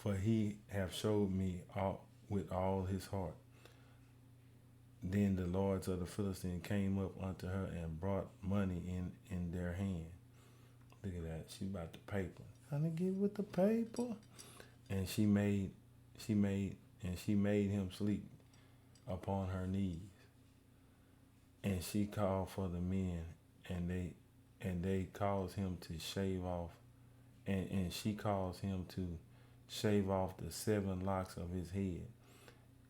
for he have showed me with all his heart. Then the lords of the Philistines came up unto her and brought money in their hand. Look at that. She about the paper. Trying to get with the paper. And she made him sleep upon her knees. And she called for the men, and they caused him to shave off, and she caused him to shave off the 7 locks of his head,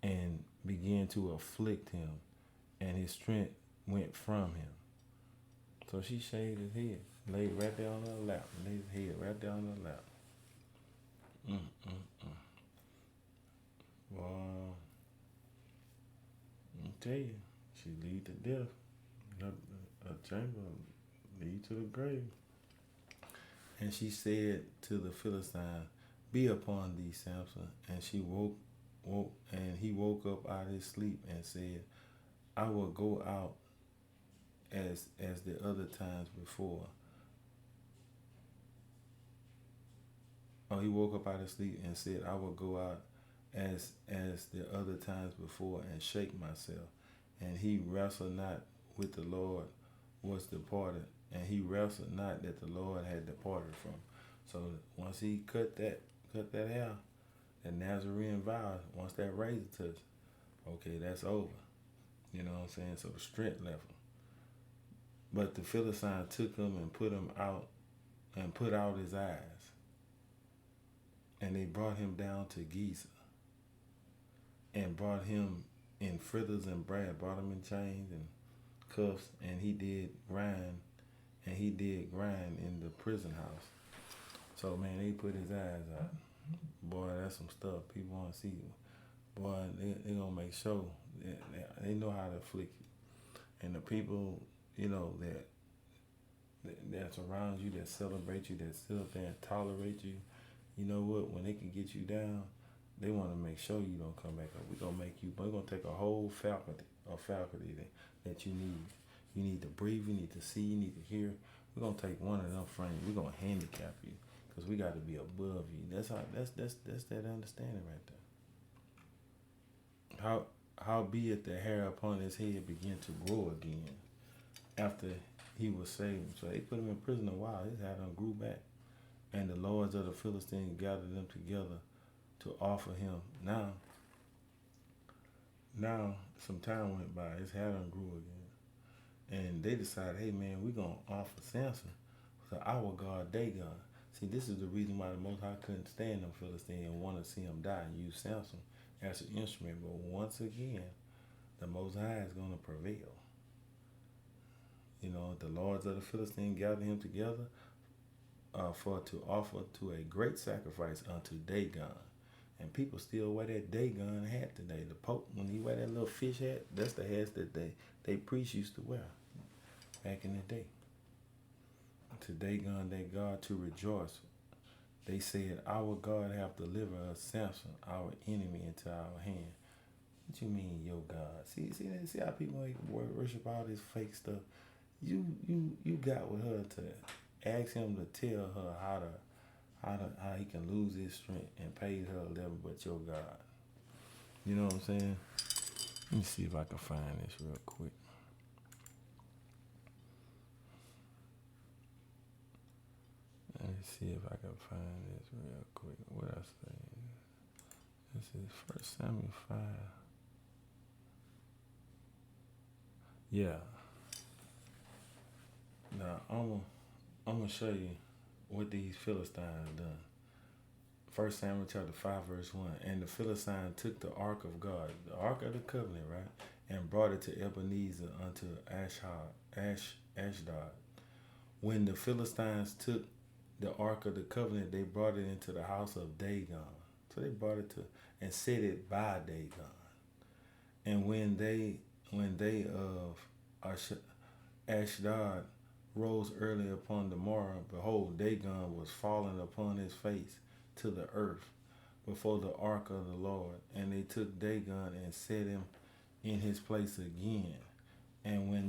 and began to afflict him, and his strength went from him. So she shaved his head, laid right there on her lap, laid his head right there on her lap. Well, I tell you, she lead to death. A chamber lead to the grave. And she said to the Philistine, be upon thee, Samson. And she woke, and he woke up out of his sleep and said, I will go out as the other times before. Oh, he woke up out of sleep and said, I will go out as the other times before and shake myself. And he wrestled not with the Lord was departed, and he wrestled not that the Lord had departed from. So once he cut that hair, that Nazarene vow, once that razor touched, okay, that's over. You know what I'm saying? So the strength left him. But the Philistine took him and put him out and put out his eyes. And they brought him down to Giza and brought him in fritters and bread, brought him in chains and cuffs, and he did grind in the prison house. So man, they put his eyes out. Boy, that's some stuff people want to see. Boy, they gonna make sure they know how to afflict you. And the people, you know, that's around you, that celebrate you, that sit up there and tolerate you, you know what, when they can get you down, they want to make sure you don't come back up. We're going to take a whole faculty that you need. You need to breathe, you need to see, you need to hear. We're going to take one of them frames. We're going to handicap you because we got to be above you. That's that understanding right there. Howbeit the hair upon his head began to grow again after he was saved. So they put him in prison a while. His hair done grew back. And the lords of the Philistines gathered them together to offer him. Now some time went by. His hair done grew again. And they decided, hey man, we're going to offer Samson to our God, Dagon. See, this is the reason why the Most High couldn't stand them Philistines and wanted to see him die and use Samson as an instrument. But once again, the Most High is going to prevail. You know, the lords of the Philistines gathered him together for to offer to a great sacrifice unto Dagon. And people still wear that Dagon hat today. The Pope, when he wear that little fish hat, that's the hats that they priests used to wear back in the day. To Dagon, their God, to rejoice. They said, our God hath delivered us Samson, our enemy, into our hand. What you mean, your God? See how people worship all this fake stuff. You got with her to ask him to tell her how he can lose his strength and pay her a level, but your God. You know what I'm saying? Let me see if I can find this real quick. Let me see if I can find this real quick. What I say? This is 1 Samuel 5. Yeah. Now I'm gonna show you what these Philistines done. 1 Samuel chapter 5 verse 1. And the Philistine took the ark of God, the ark of the covenant, right, and brought it to Ebenezer unto Ashdod. When the Philistines took the ark of the covenant, they brought it into the house of Dagon. So they brought it to and set it by Dagon. And when they of Ashdod rose early upon the morrow, behold, Dagon was fallen upon his face to the earth before the ark of the Lord. And they took Dagon and set him in his place again. And when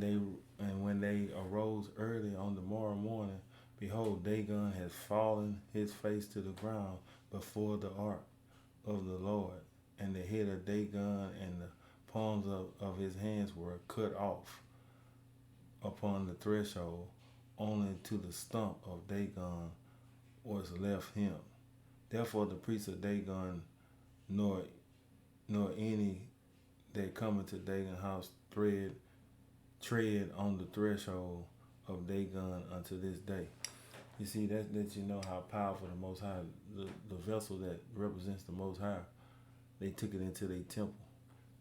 they arose early on the morrow morning, behold, Dagon has fallen his face to the ground before the ark of the Lord. And the head of Dagon and the palms of his hands were cut off upon the threshold. Only to the stump of Dagon was left him. Therefore the priests of Dagon, nor any that come into Dagon's house tread on the threshold of Dagon unto this day. You see, that lets you know how powerful the Most High, the vessel that represents the Most High, they took it into their temple.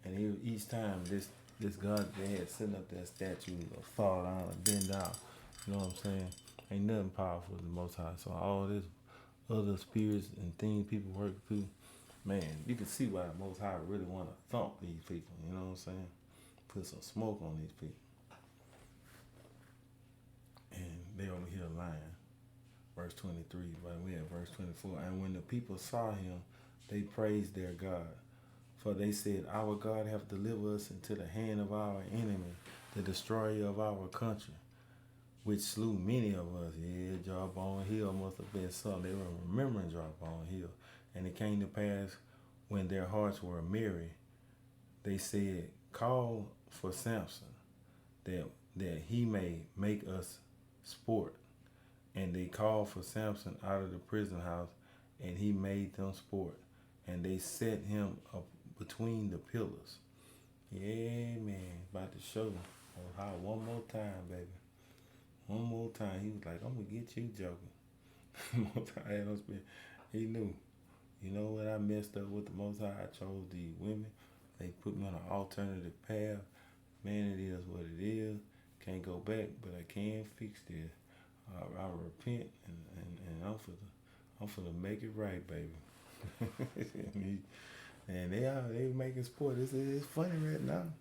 And each time this God they had sitting up that statue will fall down and bend down. You know what I'm saying? Ain't nothing powerful as the Most High. So all this other spirits and things people work through, man, you can see why the Most High really want to thump these people. You know what I'm saying? Put some smoke on these people. And they over here lying. Verse 23, but we have verse 24. And when the people saw him, they praised their God. For they said, our God hath delivered us into the hand of our enemy, the destroyer of our country, which slew many of us. Yeah, Jawbone Hill must have been something. They were remembering Jawbone Hill. And it came to pass, when their hearts were merry, they said, call for Samson, that that he may make us sport. And they called for Samson out of the prison house, and he made them sport. And they set him up between the pillars. Yeah, man, about to show how one more time, baby. One more time. He was like, I'm going to get you joking. Most High, he knew. You know what I messed up with the Most High? I chose the women. They put me on an alternative path. Man, it is what it is. Can't go back, but I can fix this. I repent and I'm for to make it right, baby. And they making sport. It's funny right now.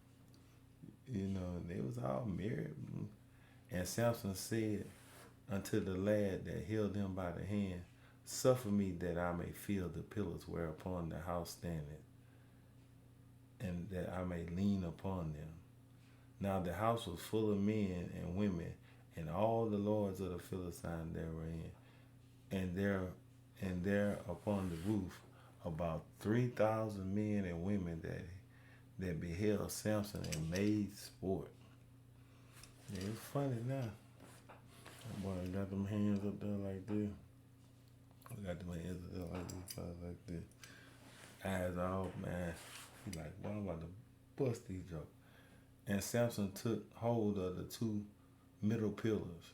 You know, they was all married. And Samson said unto the lad that held him by the hand, suffer me that I may feel the pillars whereupon the house standeth, and that I may lean upon them. Now the house was full of men and women, and all the lords of the Philistines there were in, and there upon the roof about 3,000 men and women that beheld Samson and made sport. Yeah, it's funny now. That boy got them hands up there like this. Got them hands up there like this. Eyes off, man. He like, boy, I'm about to bust these jokes. And Samson took hold of the two middle pillars.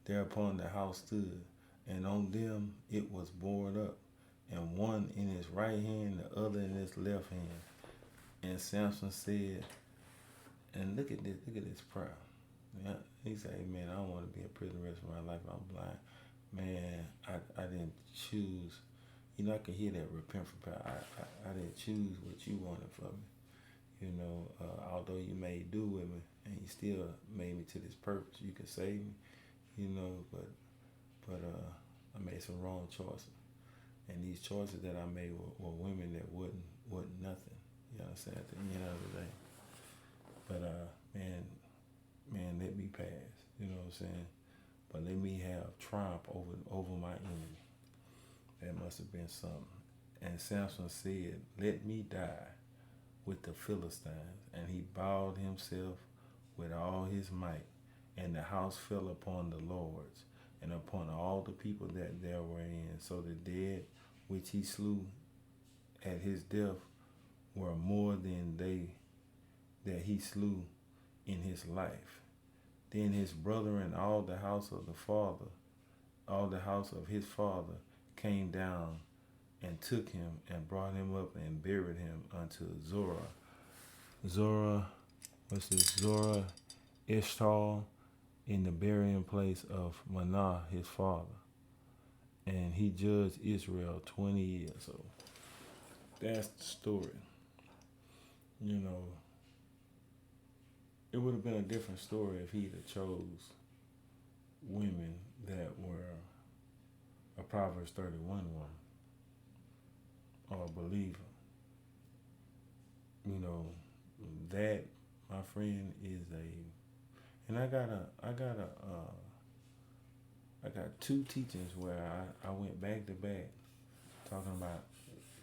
Thereupon the house stood, and on them it was bored up, and one in his right hand, the other in his left hand. And Samson said, and look at this prayer. Yeah, he said, hey, man, I don't want to be in prison the rest of my life. I'm blind. Man, I didn't choose. You know, I can hear that repent for prayer. I didn't choose what you wanted for me. You know, although you may do with me, and you still made me to this purpose, you can save me. You know, but I made some wrong choices, and these choices that I made were women that wasn't nothing. You know what I'm saying? At the end of the day, but man, let me pass. You know what I'm saying? But let me have triumph over my enemy. That must have been something. And Samson said, let me die with the Philistines. And he bowed himself with all his might. And the house fell upon the lords and upon all the people that there were in. So the dead which he slew at his death were more than they that he slew in his life. Then his brother and all the house of his father came down and took him and brought him up and buried him unto Zorah Eshtal, in the burying place of Manah his father. And he judged Israel 20 years. So that's the story. You know, it would have been a different story if he'd have chose women that were a Proverbs 31 woman or a believer. You know, that, my friend, is and I got two teachings where I went back to back talking about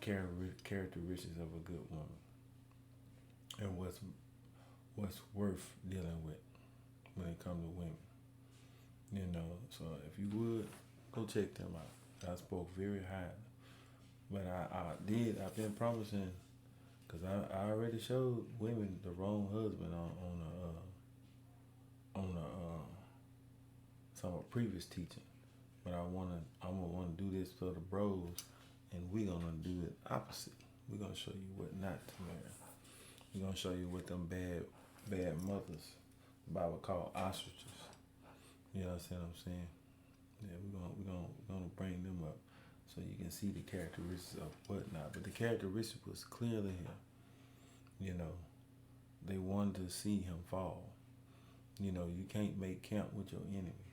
characteristics of a good woman and what's worth dealing with when it comes to women. You know, so if you would, go check them out. I spoke very highly. But I've been promising, because I already showed women the wrong husband on some previous teaching. But I'm gonna want to do this for the bros, and we're gonna do it opposite. We're gonna show you what not to marry. We're gonna show you what them bad mothers, the Bible called ostriches. You know what I'm saying? Yeah, we're gonna bring them up so you can see the characteristics of whatnot. But the characteristic was clearly here. You know, they wanted to see him fall. You know, you can't make camp with your enemy.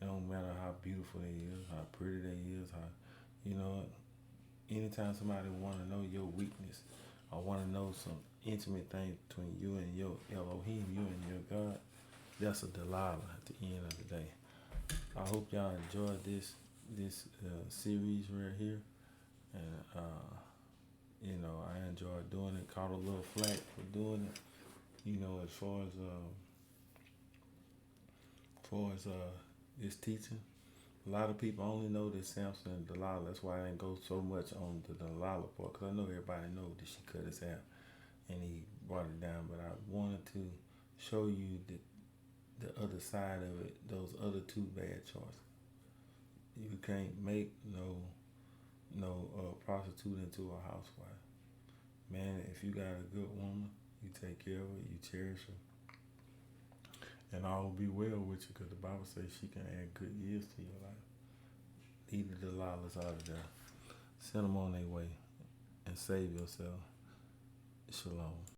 It don't matter how beautiful they is, how pretty they is, how, you know, anytime somebody want to know your weakness or want to know some intimate thing between you and your Elohim, you and your God, that's a Delilah at the end of the day. I hope y'all enjoyed this series right here, and you know, I enjoyed doing it. Caught a little flack for doing it, you know, as far as far as this teaching, a lot of people only know that Samson and Delilah. That's why I didn't go so much on the Delilah part, because I know everybody knows that she cut his hair and he brought it down. But I wanted to show you the other side of it, those other two bad choices. You can't make no prostitute into a housewife. Man, if you got a good woman, you take care of her, you cherish her, and all will be well with you, because the Bible says she can add good years to your life. Leave the Delilahs out of there. Send them on their way and save yourself. Shalom.